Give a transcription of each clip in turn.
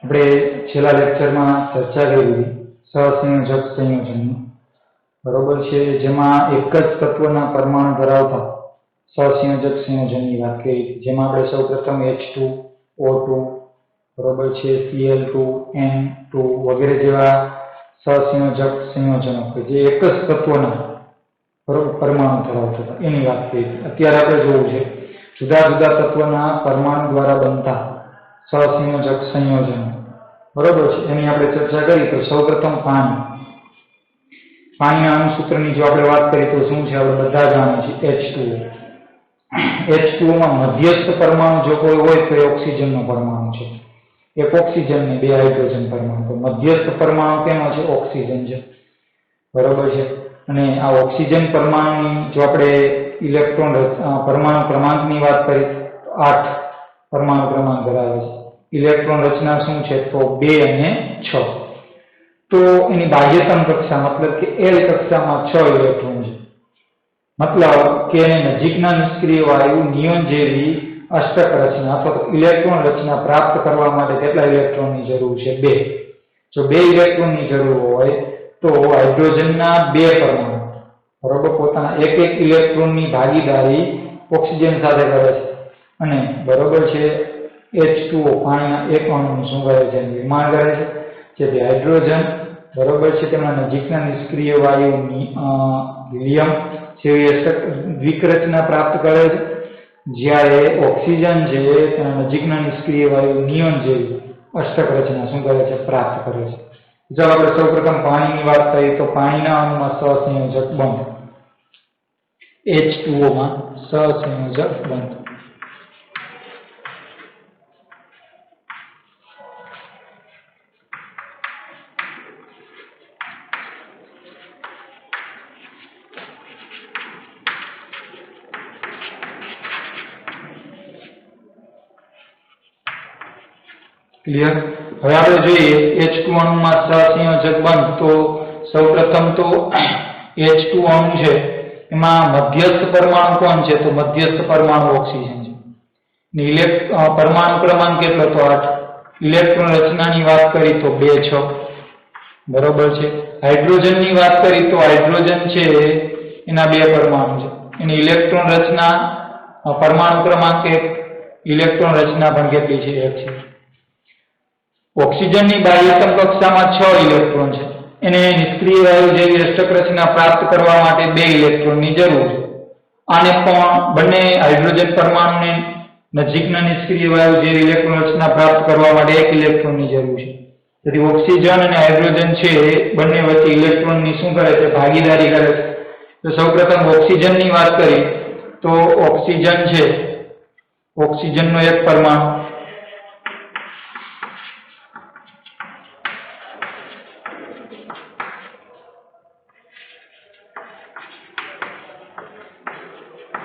આપણે છેલ્લા લેક્ચરમાં ચર્ચા કરી સહસંયોજક સંયોજનની, બરોબર છે, જેમાં એક જ તત્વના પરમાણુ ધરાવતા સહસંયોજક સંયોજનની વાત કરી, જેમાં આપણે સૌપ્રથમ H2O2 બરોબર છે, Cl2 N2 વગેરે જેવા સહસંયોજક સંયોજનો કે જે એક જ તત્વના પરમાણુ ધરાવતા હતા એની વાત કરી. અત્યારે આપણે જોવું છે જુદા જુદા તત્વના પરમાણુ દ્વારા બનતા સહસંયોજક સંયોજનો, બરોબર છે, એની આપણે ચર્ચા કરી. તો સૌપ્રથમ પાણીના અણુસૂત્રની જો આપણે વાત કરીએ તો શું છે, આપણે બધા જાણીએ છીએ H2O. H2O માં મધ્યસ્થ પરમાણુ જો કોઈ હોય તો એ ઓક્સિજનનો પરમાણુ છે, એક ઓક્સિજન ને બે હાઇડ્રોજન પરમાણુ. તો મધ્યસ્થ પરમાણુ કેનો છે? ઓક્સિજન છે, બરોબર છે. અને આ ઓક્સિજન પરમાણુની જો આપણે ઇલેક્ટ્રોન પરમાણુ ક્રમાંકની વાત કરીએ તો 8 પરમાણુ ક્રમાંક ધરાવે છે. ઇલેક્ટ્રોન રચના શું છે? તો 2 અને 6. તો એની બાહ્યતમ કક્ષા મતલબ કે L કક્ષામાં 6 ઇલેક્ટ્રોન છે. મતલબ કે એની નજીકના નિષ્ક્રિય વાયુ નિયોન જેવી અષ્ટક રચના અથવા તો ઇલેક્ટ્રોન રચના પ્રાપ્ત કરવા માટે કેટલા ઇલેક્ટ્રોનની જરૂર છે? 2. જો 2 ઇલેક્ટ્રોનની જરૂર હોય તો હાઇડ્રોજનના 2 પરમાણુ બરોબર પોતાના એક ઇલેક્ટ્રોનની ભાગીદારી ઓક્સિજન સાથે કરે છે અને બરોબર છે H2O પાણીના એક અણુનું શું કરે છે? નિર્માણ કરે છે. જેથી હાઇડ્રોજન બરોબર છે તેમના નજીકના નિષ્ક્રિય વાયુની હિલિયમ જેવી દ્વિકરચના પ્રાપ્ત કરે છે, જ્યારે ઓક્સિજન છે તેના નજીકના નિષ્ક્રિય વાયુ નિયોન જેવી અષ્ટક રચના શું કરે છે? પ્રાપ્ત કરે છે. જો આપણે સૌપ્રથમ પાણીની વાત કરીએ તો પાણીના અણુમાં સહસંયોજક બંધ H2O માં સહસંયોજક બંધ. ક્લિયર? હવે આપણે જોઈએ H2 અણુમાં સહસંયોજક બંધ. તો સૌપ્રથમ તો H2 અણુ છે એમાં મધ્યસ્થ પરમાણુ કોણ છે? તો મધ્યસ્થ પરમાણુ ઓક્સિજન છે. પરમાણુ ક્રમાંક કેટલો? તો 8. ઇલેક્ટ્રોન રચનાની વાત કરી તો 2 6, બરોબર છે. હાઇડ્રોજનની વાત કરી તો હાઇડ્રોજન છે એના 2 પરમાણુ છે. એની ઇલેક્ટ્રોન રચના પરમાણુ ક્રમાંક 1, ઇલેક્ટ્રોન રચના પણ કેટલી છે? 1 છે. ઓક્સિજનની બાહ્યતમ કક્ષામાં 6 ઇલેક્ટ્રોન છે. એને નિષ્ક્રિય વાયુ જેવી અષ્ટક રચના પ્રાપ્ત કરવા માટે 2 ઇલેક્ટ્રોનની જરૂર છે. આને પણ બંને હાઇડ્રોજન પરમાણુને નજીકના નિષ્ક્રિય વાયુ જેવી ઇલેક્ટ્રોન રચના પ્રાપ્ત કરવા માટે 1 ઇલેક્ટ્રોનની જરૂર છે. તેથી ઓક્સિજન અને હાઇડ્રોજન છે બંને વચ્ચે ઇલેક્ટ્રોનની શું કરે છે? ભાગીદારી કરે છે. તો સૌપ્રથમ ઓક્સિજનની વાત કરી તો ઓક્સિજન છે ઓક્સિજનનો એક પરમાણુ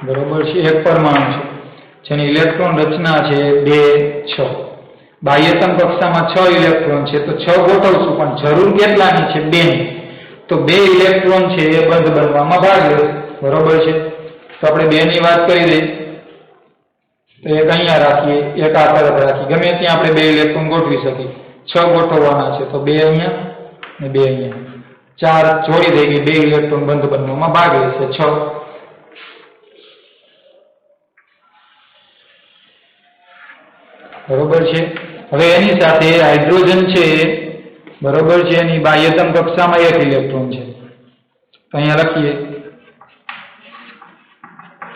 બરોબર છે, એક પરમાણુ છે જેની ઇલેક્ટ્રોન રચના છે 2 6. બાહ્યતમ કક્ષામાં 6 ઇલેક્ટ્રોન છે તો 6 ગોઠવશું, પણ જરૂર કેટલાની છે? 2 ની. તો 2 ઇલેક્ટ્રોન છે એ બંધ બનવામાં ભાગ લે, બરોબર છે. તો આપણે 2 ની વાત કરી દઈએ તો એક અહીંયા રાખીએ, એક આ તરફ રાખીએ, ગમે ત્યાં આપણે 2 ઇલેક્ટ્રોન ગોઠવી શકીએ. 6 ગોઠવવાના છે તો 2 અહીંયા ને 2 અહીંયા, 4 જોડી થઈ ગઈ. 2 ઇલેક્ટ્રોન બંધ બનવામાં ભાગ લેશે, 6. બરોબર છે. હવે એની સાથે હાઇડ્રોજન છે, બરોબર છે, એની બાહ્યતમ કક્ષામાં 1 ઇલેક્ટ્રોન છે. તો અહીંયા લખીએ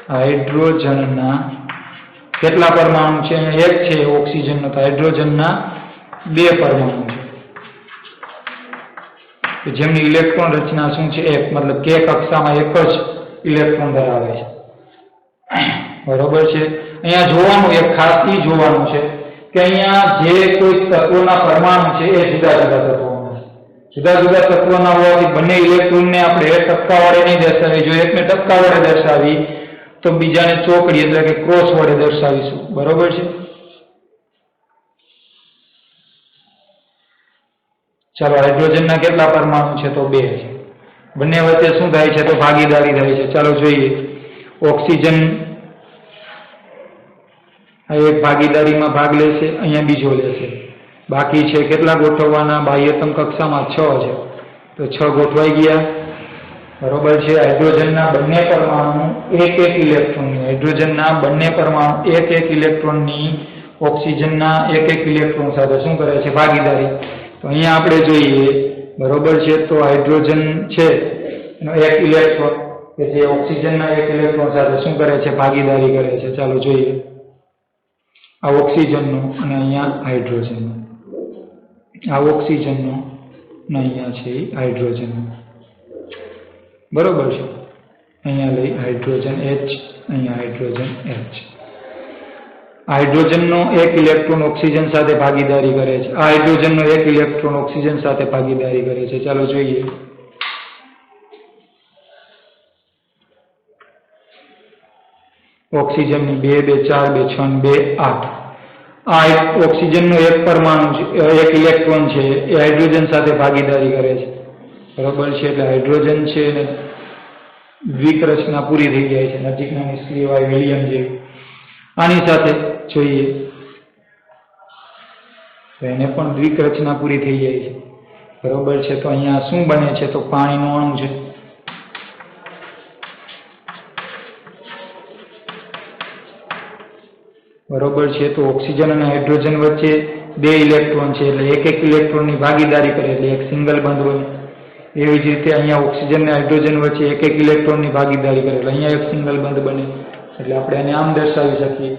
હાઇડ્રોજનના કેટલા પરમાણુ છે? 1 છે ઓક્સિજનનો, તો હાઇડ્રોજનના 2 પરમાણુ છે જેમની ઇલેક્ટ્રોન રચના શું છે? 1, મતલબ કે કક્ષામાં 1 જ ઇલેક્ટ્રોન ધરાવે છે, બરોબર છે. અહીંયા જોવાનું એક ખાસ એ જોવાનું છે કે અહીંયા જે કોઈ તત્વોના પરમાણુ છે એ જુદા જુદા તત્વોના છે. જુદા જુદા તત્વોના હોવાથી બંને ઇલેક્ટ્રોનને આપણે ટપકા વડે નહીં દર્શાવી. જો એકને ટપકા વડે દર્શાવી તો બીજાને ચોકડી એટલે કે ક્રોસ વડે દર્શાવીશું, બરોબર છે. ચાલો, હાઇડ્રોજનના કેટલા પરમાણુ છે? તો 2 છે. બંને વચ્ચે શું થાય છે? તો ભાગીદારી થાય છે. ચાલો જોઈએ. ઓક્સિજન એક ભાગીદારીમાં ભાગ લેશે, અહીંયા બીજો લેશે, બાકી છે કેટલા ગોઠવવાના? બાહ્યતમ કક્ષામાં 6 છે, તો 6 ગોઠવાઈ ગયા. બરોબર છે. હાઇડ્રોજનના બંને પરમાણુ એક ઇલેક્ટ્રોનની, હાઇડ્રોજનના બંને પરમાણુ એક ઇલેક્ટ્રોનની ઓક્સિજનના એક ઇલેક્ટ્રોન સાથે શું કરે છે? ભાગીદારી. તો અહીંયા આપણે જોઈએ, બરોબર છે, તો હાઇડ્રોજન છે એનો એક ઇલેક્ટ્રોન કે જે ઓક્સિજનના એક ઇલેક્ટ્રોન સાથે શું કરે છે? ભાગીદારી કરે છે. ચાલો જોઈએ. આ ઓક્સિજનનું અને અહીંયા હાઇડ્રોજનનું, આ ઓક્સિજનનું અને અહીંયા છે હાઇડ્રોજનનું. બરોબર છે. અહીંયા લઈ હાઇડ્રોજન H, અહીંયા હાઇડ્રોજન H. હાઇડ્રોજનનો એક ઇલેક્ટ્રોન ઓક્સિજન સાથે ભાગીદારી કરે છે. આ હાઇડ્રોજનનો એક ઇલેક્ટ્રોન ઓક્સિજન સાથે ભાગીદારી કરે છે. ચાલો જોઈએ. ઓક્સિજનની 2 2 4 2 6 2 8. આ ઓક્સિજનનો એક પરમાણુ છે, એક ઇલેક્ટ્રોન છે, એ હાઇડ્રોજન સાથે ભાગીદારી કરે છે. બરોબર છે. એટલે હાઇડ્રોજન છે ને દ્વિક રચના પૂરી થઈ જાય છે, નજીકના નિષ્ક્રિય વાયુ હિલિયમ જેવી. આની સાથે જોઈએ તો એને પણ દ્વિક રચના પૂરી થઈ જાય છે. બરોબર છે. તો અહીંયા શું બને છે? તો પાણીનું અણુ છે. બરોબર છે. તો ઓક્સિજન અને હાઇડ્રોજન વચ્ચે 2 ઇલેક્ટ્રોન છે, એટલે એક ઇલેક્ટ્રોનની ભાગીદારી કરે એટલે એક સિંગલ બંધ બને. એવી જ રીતે અહીંયા ઓક્સિજન અને હાઇડ્રોજન વચ્ચે એક ઇલેક્ટ્રોનની ભાગીદારી કરે એટલે અહીંયા એક સિંગલ બંધ બને. એટલે આપણે એને આમ દર્શાવી શકીએ,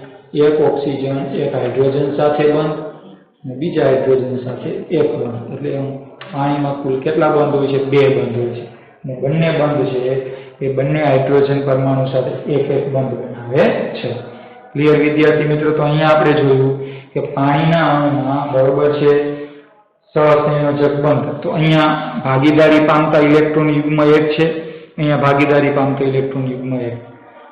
એક ઓક્સિજન એક હાઇડ્રોજન સાથે બંધ અને બીજા હાઇડ્રોજન સાથે એક બંધ. એટલે એમ પાણીમાં કુલ કેટલા બંધ હોય છે? 2 બંધ હોય છે. અને બંને બંધ છે એ બંને હાઇડ્રોજન પરમાણુ સાથે એક બંધ બનાવે છે. ક્લિયર વિદ્યાર્થી મિત્રો? તો અહીંયા આપણે જોયું કે પાણીના અણુમાં, બરોબર છે, સહસંયોજક બંધ. તો અહીંયા ભાગીદારી પામતા ઇલેક્ટ્રોન યુગ્મ 1 છે, અહીંયા ભાગીદારી પામતા ઇલેક્ટ્રોન યુગ્મ 1.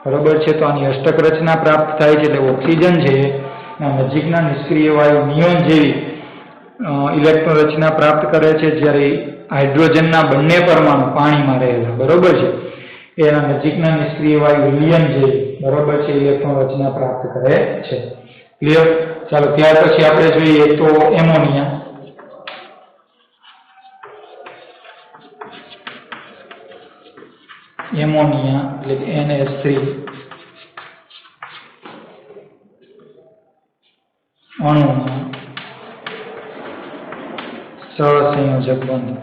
બરોબર છે. તો આની અષ્ટક રચના પ્રાપ્ત થાય છે. એટલે ઓક્સિજન છે નજીકના નિષ્ક્રિય વાયુ નિયોન જેવી ઇલેક્ટ્રોન રચના પ્રાપ્ત કરે છે, જ્યારે હાઇડ્રોજનના બંને પરમાણુ પાણીમાં રહેલા, બરોબર છે, એના નજીકના નિષ્ક્રિય વાયુ હિલિયમ જેવી, બરોબર છે, ઇલેક્ટ્રોન રચના પ્રાપ્ત કરે છે. ક્લિયર? ચાલો ત્યાર પછી આપણે જોઈએ તો એમોનિયા. એમોનિયા એટલે કે NH3 અણુમાં સહસંયોજક બંધ.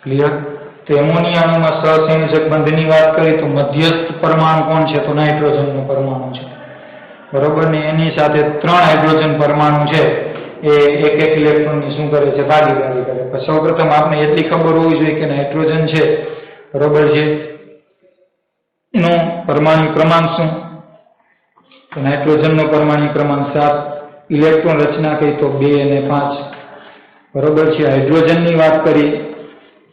ક્લિયર? તો એમોનિયા અણુમાં સહસંયોજક બંધની વાત કરીએ તો મધ્યસ્થ પરમાણુ કોણ છે? તો નાઇટ્રોજનનો પરમાણુ છે. બરોબર ને? એની સાથે 3 હાઇડ્રોજન પરમાણુ છે એ એક ઇલેક્ટ્રોનની શું કરે છે? ભાગીદારી કરે. પણ સૌપ્રથમ આપણે એટલી ખબર હોવી જોઈએ કે નાઇટ્રોજન છે, બરોબર છે, એનું પરમાણુ ક્રમાંક શું? તો નાઇટ્રોજનનો પરમાણુ ક્રમાંક 7. ઇલેક્ટ્રોન રચના કહી તો 2 અને 5. બરોબર છે. હાઇડ્રોજનની વાત કરી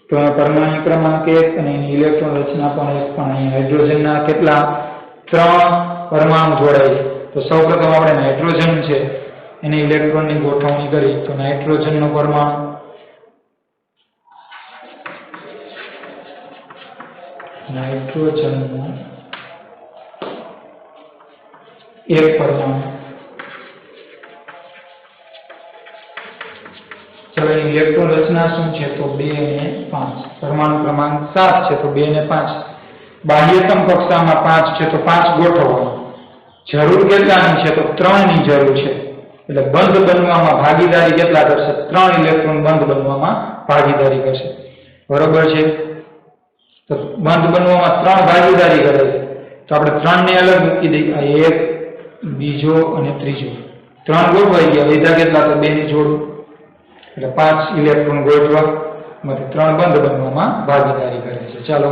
તો પરમાણુ ક્રમાંક 1 અને એની ઇલેક્ટ્રોન રચના પણ 1. પણ અહીં હાઇડ્રોજનના કેટલા? 3 પરમાણુ જોડાય છે. તો સૌપ્રથમ આપણે નાઇટ્રોજન છે એની ઇલેક્ટ્રોનની ગોઠવણી કરી તો નાઇટ્રોજનનો પરમાણુ, નાઇટ્રોજનનો એક પરમાણુ, ચાલો એની ઇલેક્ટ્રોન રચના શું છે? તો 2 અને 5. પરમાણુ ક્રમાંક 7 છે તો 2 અને 5. બાહ્યતમ કક્ષામાં 5 છે તો 5 ગોઠવવાનું. જરૂર કેટલાની છે? તો 3 ની જરૂર છે. એટલે બંધ બનવામાં ભાગીદારી કેટલા કરશે? 3 ઇલેક્ટ્રોન બંધ બનવામાં ભાગીદારી કરશે. બરોબર છે. તો બંધ બનવામાં 3 ભાગીદારી કરે છે. તો આપણે 3 ને અલગ મૂકી દઈએ. આ એક, બીજો અને ત્રીજો. 3 ગોઠવાઈ ગયા. લીધા કેટલા? તો 2 ની જોડ. એટલે 5 ઇલેક્ટ્રોન ગોઠવા માટે 3 બંધ બનવામાં ભાગીદારી કરે છે. ચાલો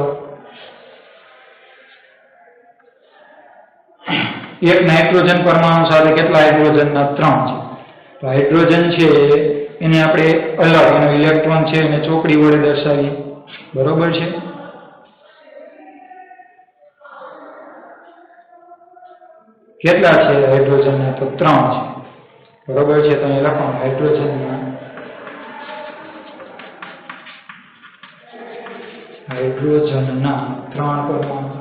એક નાઇટ્રોજન પરમાણુ સાથે કેટલા હાઇડ્રોજનના? 3 છે. તો હાઇડ્રોજન છે એને આપણે અલગ, એનો ઇલેક્ટ્રોન છે એને ચોકડી વડે દર્શાવીએ. બરોબર છે. કેટલા છે હાઇડ્રોજનના? તો 3 છે. બરોબર છે. તો અહીં લખવાનું હાઇડ્રોજનના 3 પરમાણુ.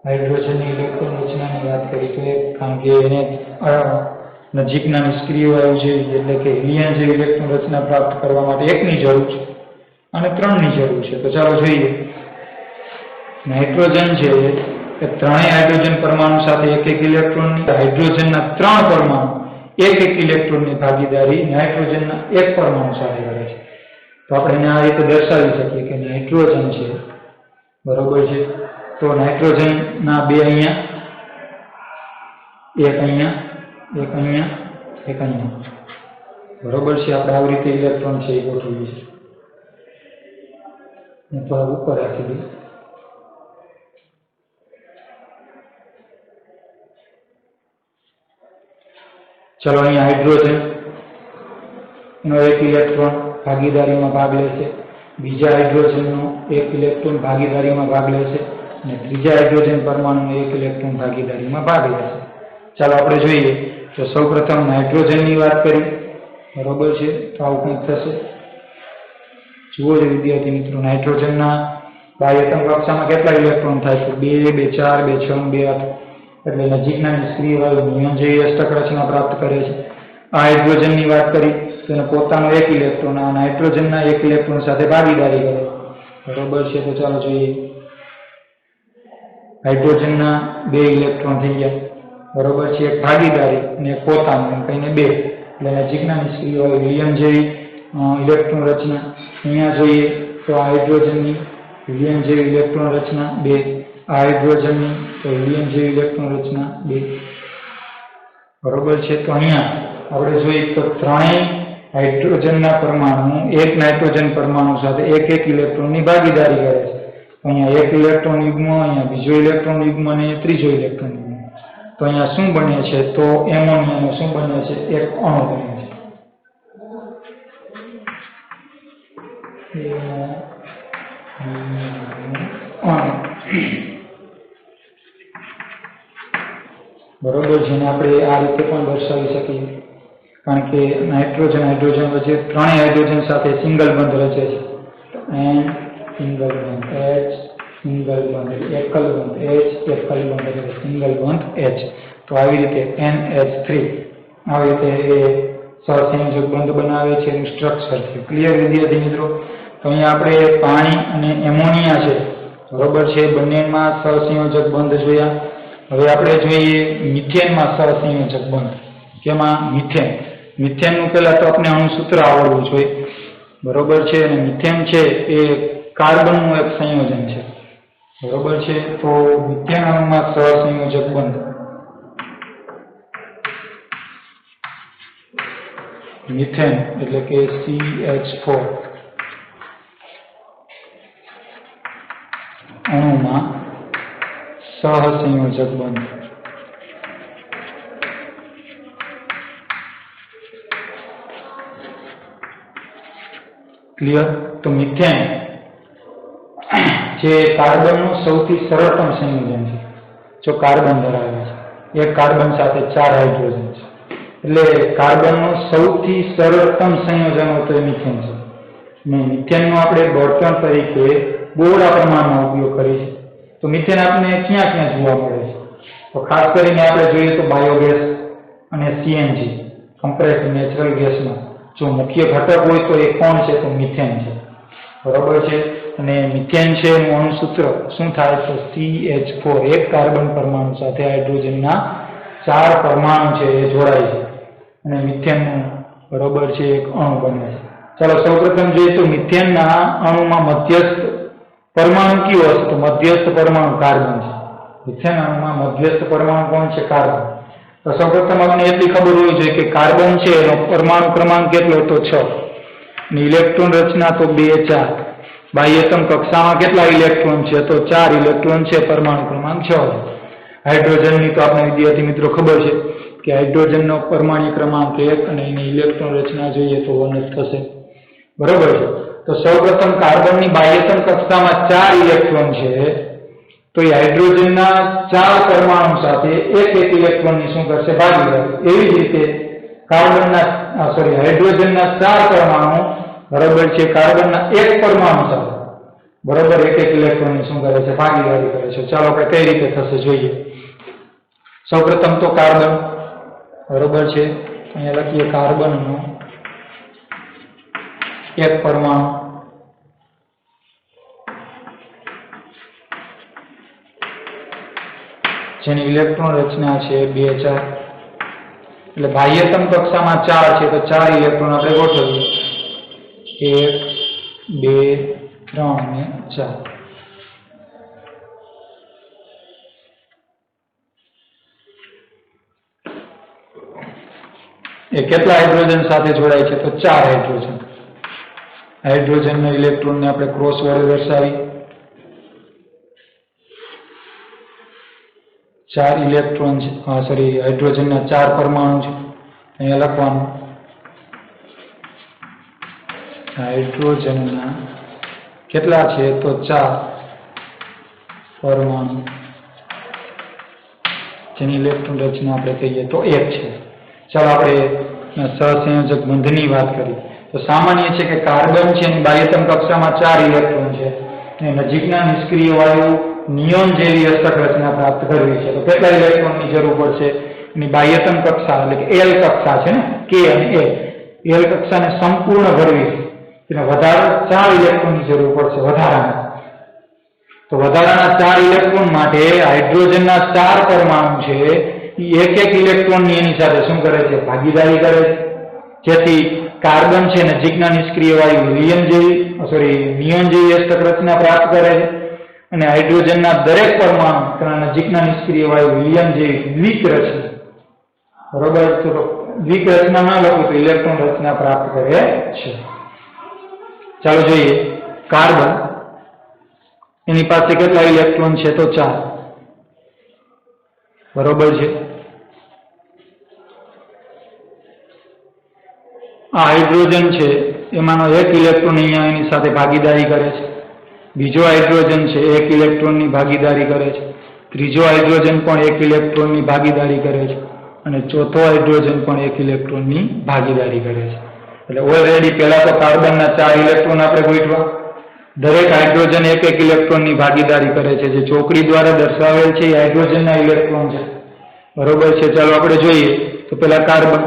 હાઇડ્રોજનની ઇલેક્ટ્રોન રચનાની વાત કરી તો કારણ કે એને નજીકના નિષ્ક્રિય વાયુ જેવી એટલે કે હિલિયમ જેવી ઇલેક્ટ્રોન રચના પ્રાપ્ત કરવા માટે એકની જરૂર છે અને ત્રણની જરૂર છે. તો ચાલો જોઈએ. નાઇટ્રોજન છે એ ત્રણેય હાઇડ્રોજન પરમાણુ સાથે એક એક ઇલેક્ટ્રોનની, હાઇડ્રોજનના ત્રણ પરમાણુ એક એક ઇલેક્ટ્રોનની ભાગીદારી નાઇટ્રોજનના એક પરમાણુ સાથે કરે છે. તો આપણે એને આ રીતે દર્શાવી શકીએ કે નાઇટ્રોજન છે, બરોબર છે, તો નાઇટ્રોજનના બે અહીંયા, એક અહીંયા, એક અહીંયા, એક અહીંયા, બરોબર છે. આપણે આવી રીતે ઇલેક્ટ્રોન છે એ ગોઠવીએ છીએ. થોડા ઉપર રાખી દઈએ. ચલો અહીંયા હાઇડ્રોજન નો એક ઇલેક્ટ્રોન ભાગીદારીમાં ભાગ લેશે, બીજા હાઇડ્રોજનનો એક ઇલેક્ટ્રોન ભાગીદારીમાં ભાગ લેશે અને ત્રીજા હાઇડ્રોજન પરમાણુનો એક ઇલેક્ટ્રોન ભાગીદારીમાં ભાગ લેશે. ચાલો આપણે જોઈએ. તો સૌપ્રથમ નાઇટ્રોજનની વાત કરી, બરોબર છે. તો આવું કંઈક થશે. જુઓ છો વિદ્યાર્થી મિત્રો, નાઇટ્રોજનના બાહ્યતમ કક્ષામાં કેટલા ઇલેક્ટ્રોન થાય છે? 2, 2, 4, 2, 6, 2, 8. એટલે નજીકના નિષ્ક્રિય વાયુ નિયોન જેવી અષ્ટક રચના પ્રાપ્ત કરે છે. આ હાઇડ્રોજનની વાત કરી તો એને પોતાનો એક ઇલેક્ટ્રોન આ નાઇટ્રોજનના એક ઇલેક્ટ્રોન સાથે ભાગીદારી કરે, બરોબર છે. તો ચાલો જોઈએ. હાઇડ્રોજનના બે ઇલેક્ટ્રોન થઈ ગયા, બરોબર છે. એક ભાગીદારી અને એક પોતાનું, એમ કહીને બે. એટલે નજીકના નિષ્ક્રિય વાયુ હિલિયમ જેવી ઇલેક્ટ્રોન રચના. અહીંયા જોઈએ તો આ હાઇડ્રોજનની હિલિયમ જેવી ઇલેક્ટ્રોન રચના 2, આ હાઇડ્રોજનની તો હિલિયમ જેવી ઇલેક્ટ્રોન રચના 2, બરોબર છે. તો અહીંયા આપણે જોઈએ તો ત્રણેય હાઇડ્રોજનના પરમાણુ એક નાઇટ્રોજન પરમાણુ સાથે એક એક ઇલેક્ટ્રોનની ભાગીદારી કરે છે. અહીંયા એક ઇલેક્ટ્રોન યુગ્મ, અહીંયા બીજો ઇલેક્ટ્રોન યુગ્મ અને ત્રીજો ઇલેક્ટ્રોન યુગ્મ. તો અહીંયા શું બને છે? તો એમોનિયાનો શું બને છે? એક અણુ બને છે. બરોબર છે. આપણે આ રીતે પણ દર્શાવી શકીએ કારણ કે નાઇટ્રોજન હાઇડ્રોજન વચ્ચે ત્રણેય હાઇડ્રોજન સાથે સિંગલ બંધ રચે છે. એન સિંગલ બંધ, એચ સિંગલ બંધ, એકલ બંધ, એચ એકલ બંધ, એટલે સિંગલ બંધ એચ. તો આવી રીતે NH3 આવી રીતે એ સહસંયોજક બંધ બનાવે છે એનું સ્ટ્રક્ચર છે. ક્લિયર વિદ્યાર્થી મિત્રો? તો અહીંયા આપણે પાણી અને એમોનિયા છે, બરોબર છે, બંનેમાં સહસંયોજક બંધ જોયા. હવે આપણે જોઈએ મિથેનમાં સહસંયોજક બંધ. કેમાં? મિથેન. મિથેનનું પહેલા તો આપણે અણુસૂત્ર આવડવું જોઈએ, બરોબર છે. અને મિથેન છે એ કાર્બનનું એક સંયોજન છે, બરોબર છે. તો મિથેન અણુમાં સહસંયોજક બંધ મિથેન એટલે કે CH4 અણુમાં સહસંયોજક બંધ. ક્લિયર? તો મિથેન જે કાર્બનનું સૌથી સરળતમ સંયોજન છે. જો કાર્બન ધરાવે છે, એક કાર્બન સાથે 4 હાઇડ્રોજન છે, એટલે કાર્બનનું સૌથી સરળતમ સંયોજન હોય તો એ મિથેન છે. અને મિથેનનો આપણે બળતણ તરીકે બોરા પ્રમાણમાં ઉપયોગ કરીએ છીએ. તો મિથેન આપણે ક્યાં ક્યાં જોવા મળે છે? તો ખાસ કરીને આપણે જોઈએ તો બાયોગેસ અને CNG કમ્પ્રેસ્ડ નેચરલ ગેસમાં જો મુખ્ય ઘટક હોય તો એ કોણ છે? તો મિથેન છે, બરોબર છે. અને મિથેન છે એનું અણુસૂત્ર શું થાય? તો CH4 એક કાર્બન પરમાણુ સાથે હાઇડ્રોજનના 4 પરમાણુ છે એ જોડાય છે અને મિથેનનું, બરોબર છે, એક અણુ બને છે. ચાલો સૌપ્રથમ જોઈએ તો મિથેનના અણુમાં મધ્યસ્થ પરમાણુ કયો હશે? તો મધ્યસ્થ પરમાણુ કાર્બન છે. મિથેન અણુમાં મધ્યસ્થ પરમાણુ કોણ છે? કાર્બન. તો સૌપ્રથમ આપણે એટલી ખબર હોવી જોઈએ કે કાર્બન છે એનો પરમાણુ ક્રમાંક કેટલો? તો 6. અને ઇલેક્ટ્રોન રચના તો 2, 4. બાહ્યતમ કક્ષામાં કેટલા ઇલેક્ટ્રોન છે? તો 4 ઇલેક્ટ્રોન છે, પરમાણુ ક્રમાંક 6 છે. હાઇડ્રોજનની તો આપણે વિદ્યાર્થી મિત્રો ખબર છે કે હાઇડ્રોજનનો પરમાણુ ક્રમાંક 1 અને એની ઇલેક્ટ્રોન રચના જોઈએ તો 1 જ થશે, બરોબર છે. તો સૌપ્રથમ કાર્બનની બાહ્યતમ કક્ષામાં 4 ઇલેક્ટ્રોન છે, તો એ હાઇડ્રોજનના 4 પરમાણુ સાથે એક એક ઇલેક્ટ્રોનની શું કરશે? ભાગીદારી. એવી જ રીતે હાઇડ્રોજનના 4 પરમાણુ, બરોબર છે, કાર્બનના 1 પરમાણુ સાથે બરોબર, એક એક ઇલેક્ટ્રોનની શું કરે છે, ભાગીદારી કરે છે. ચાલો આપણે કઈ રીતે થશે જોઈએ. સૌપ્રથમ તો કાર્બન, બરોબર છે, અહીંયા લખીએ કાર્બનનો એક પરમાણુ, જેની ઇલેક્ટ્રોન રચના છે 2 4. એટલે બાહ્યતમ કક્ષામાં 4 છે તો 4 ઇલેક્ટ્રોન આપણે ગોઠવીએ, 1 2 3 અને 4. એ કેટલા હાઇડ્રોજન સાથે જોડાય છે તો 4 હાઇડ્રોજન. હાઇડ્રોજનના ઇલેક્ટ્રોનને આપણે ક્રોસ વડે દર્શાવી, 4 ઇલેક્ટ્રોન છે, હાઇડ્રોજનના 4 પરમાણુ છે. અહીંયા લખવાનું હાઇડ્રોજનના કેટલા છે તો 4 પરમાણુ, જેની ઇલેક્ટ્રોન રચના આપણે કહીએ તો 1 છે. ચાલો આપણે સહસંયોજક બંધની વાત કરીએ તો સામાન્ય છે કે કાર્બન છે એની બાહ્યતમ કક્ષામાં 4 ઇલેક્ટ્રોન છે અને નજીકના નિષ્ક્રિય વાયુ નિયોન જેવી અષ્ટક રચના પ્રાપ્ત કરવી છે તો કેટલા ઇલેક્ટ્રોનની જરૂર પડશે? એની બાહ્યતમ કક્ષા એટલે કે એલ કક્ષા છે ને, કે અને એલ કક્ષાને સંપૂર્ણ ભરવી છે, એને વધારે 4 ઇલેક્ટ્રોનની જરૂર પડશે વધારાના. તો વધારાના 4 ઇલેક્ટ્રોન માટે હાઇડ્રોજનના 4 પરમાણુ છે એક એક ઇલેક્ટ્રોનની એની સાથે શું કરે છે, ભાગીદારી કરે છે, જેથી કાર્બન છે નજીકના નિષ્ક્રિય વાયુ નિયોન જેવી અષ્ટક રચના પ્રાપ્ત કરે છે અને હાઇડ્રોજનના દરેક પરમાણુ નજીકના નિષ્ક્રિય વાયુ હિલિયમ જેવી દ્વિક રચના, બરોબર, તો દ્વિક રચના ના લખું તો ઇલેક્ટ્રોન રચના પ્રાપ્ત કરે છે. ચાલો જોઈએ કાર્બન, એની પાસે કેટલા ઇલેક્ટ્રોન છે તો 4, બરોબર છે. આ હાઇડ્રોજન છે એમાંનો એક ઇલેક્ટ્રોન અહીંયા એની સાથે ભાગીદારી કરે છે, બીજો હાઇડ્રોજન છે 1 ઇલેક્ટ્રોનની ભાગીદારી કરે છે, ત્રીજો હાઇડ્રોજન પણ 1 ઇલેક્ટ્રોનની ભાગીદારી કરે છે અને ચોથો હાઇડ્રોજન પણ 1 ઇલેક્ટ્રોનની ભાગીદારી કરે છે. એટલે ઓલરેડી પહેલા તો કાર્બનના 4 ઇલેક્ટ્રોન આપણે ગોઠવા, દરેક હાઇડ્રોજન 1 ઇલેક્ટ્રોનની ભાગીદારી કરે છે, જે ચોકડી દ્વારા દર્શાવેલ છે એ હાઇડ્રોજનના ઇલેક્ટ્રોન છે, બરોબર છે. ચાલો આપણે જોઈએ તો પેલા કાર્બન,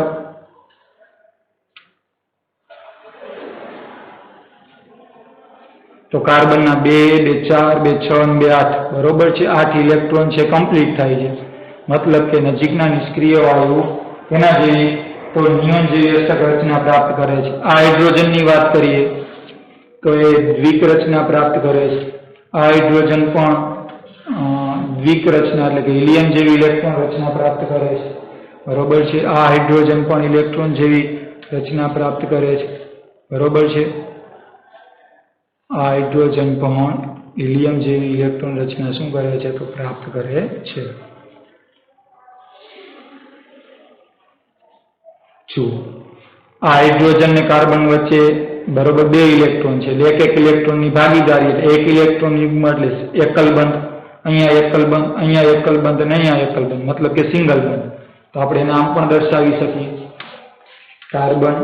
તો કાર્બનના 2 2 4 2 6 અને 2 8, બરોબર છે, 8 ઇલેક્ટ્રોન છે કમ્પ્લીટ થાય છે. મતલબ કે નજીકના નિષ્ક્રિય વાયુ તેના જેવી તો નિયોન જેવી અષ્ટક રચના પ્રાપ્ત કરે છે. આ હાઇડ્રોજનની વાત કરીએ તો એ દ્વિક રચના પ્રાપ્ત કરે છે. આ હાઇડ્રોજન પણ દ્વિક રચના એટલે કે હિલિયમ જેવી ઇલેક્ટ્રોન રચના પ્રાપ્ત કરે છે, બરોબર છે. આ હાઇડ્રોજન પણ ઇલેક્ટ્રોન જેવી રચના પ્રાપ્ત કરે છે, બરોબર છે. આ હાઇડ્રોજન પણ હિલિયમ જેવી ઇલેક્ટ્રોન રચના શું કરે છે તો પ્રાપ્ત કરે છે. આ હાઇડ્રોજન ને કાર્બન વચ્ચે બરોબર 2 ઇલેક્ટ્રોન છે એટલે એક ઇલેક્ટ્રોનની ભાગીદારી એટલે 1 ઇલેક્ટ્રોન યુગ્મ એટલે એકલ બંધ, અહીંયા એકલ બંધ, અહીંયા એકલ બંધ અને અહીંયા એકલ બંધ, મતલબ કે સિંગલ બંધ. તો આપણે નામ પણ દર્શાવી શકીએ, કાર્બન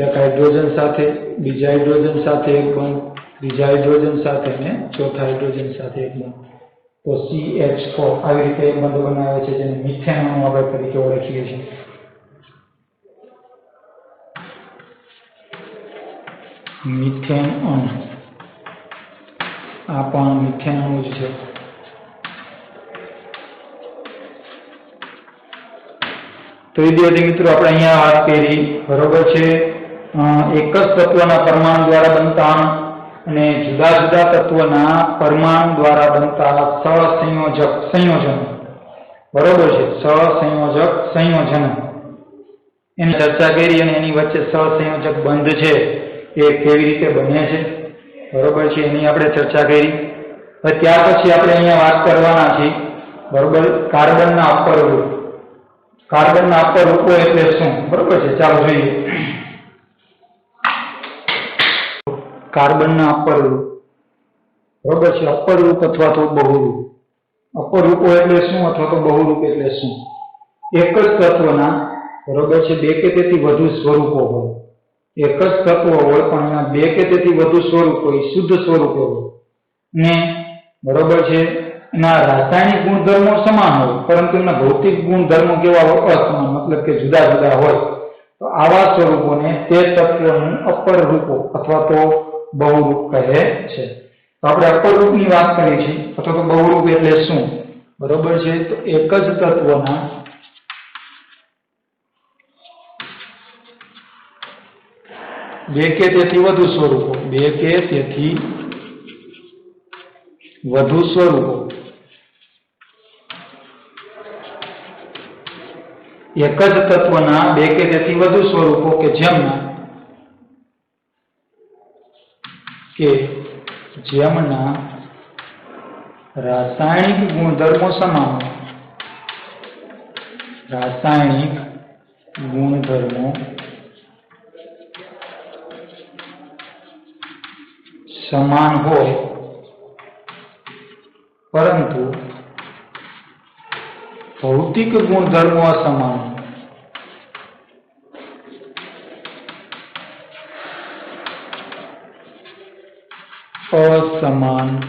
એક હાઇડ્રોજન સાથે, બીજા હાઇડ્રોજન સાથે એક બંધ, ત્રીજા હાઇડ્રોજન સાથે અને ચોથા હાઇડ્રોજન સાથે એક બંધ. તો CH4 આવી રીતે એક બંધ બનાવે છે જેને મિથેન અણુ આપણે તરીકે ઓળખીએ છીએ. મિથેન અણુ, આ પણ મિથેન અણુ જ છે. તો વિદ્યાર્થી મિત્રો આપણે અહીંયા વાત કરી, બરોબર છે, એક જ તત્વના પરમાણુ દ્વારા બનતા અણુ અને જુદા જુદા તત્વના પરમાણુ દ્વારા બનતા સહસંયોજક સંયોજનો, બરોબર છે, સહસંયોજક સંયોજનો એની ચર્ચા કરી અને એની વચ્ચે સહસંયોજક બંધ છે એ કેવી રીતે બને છે, બરોબર છે, એની આપણે ચર્ચા કરી. હવે ત્યાર પછી આપણે અહીંયા વાત કરવાના છીએ, બરોબર, કાર્બનના અપર રૂપ. કાર્બનના અપર રૂપો એટલે શું, બરોબર છે, ચાલો જોઈએ. કાર્બનના અપર રૂપ, બરોબર છે, અપર રૂપ અથવા તો બહુરૂપ. અપર રૂપો એટલે શું અથવા તો બહુરૂપ એટલે શું? એક જ તત્વના, બરોબર છે, 2 કે તેથી વધુ સ્વરૂપો હોય. એક જ તત્વ હોય પણ એના 2 કે તેથી વધુ સ્વરૂપો હોય, શુદ્ધ સ્વરૂપો હોય, ને બરોબર છે એના રાસાયણિક ગુણધર્મો સમાન હોય પરંતુ એના ભૌતિક ગુણધર્મો કેવા હોય? અસમાન, મતલબ કે જુદા જુદા હોય. તો આવા સ્વરૂપોને તે તત્વનું અપર રૂપો અથવા તો બહુરૂપ કહે છે. તો આપણે અપર રૂપની વાત કરી છે અથવા તો બહુરૂપ એટલે શું? બરોબર છે, તો એક જ તત્વના બે કે તેથી વધુ સ્વરૂપો, બે કે તેથી વધુ સ્વરૂપો એક જ તત્વના બે કે તેથી વધુ સ્વરૂપો જેમના રાસાયણિક ગુણધર્મો સમાન હોય, રાસાયણિક ગુણધર્મો સમાન હોય પરંતુ ભૌતિક ગુણધર્મો અસમાન,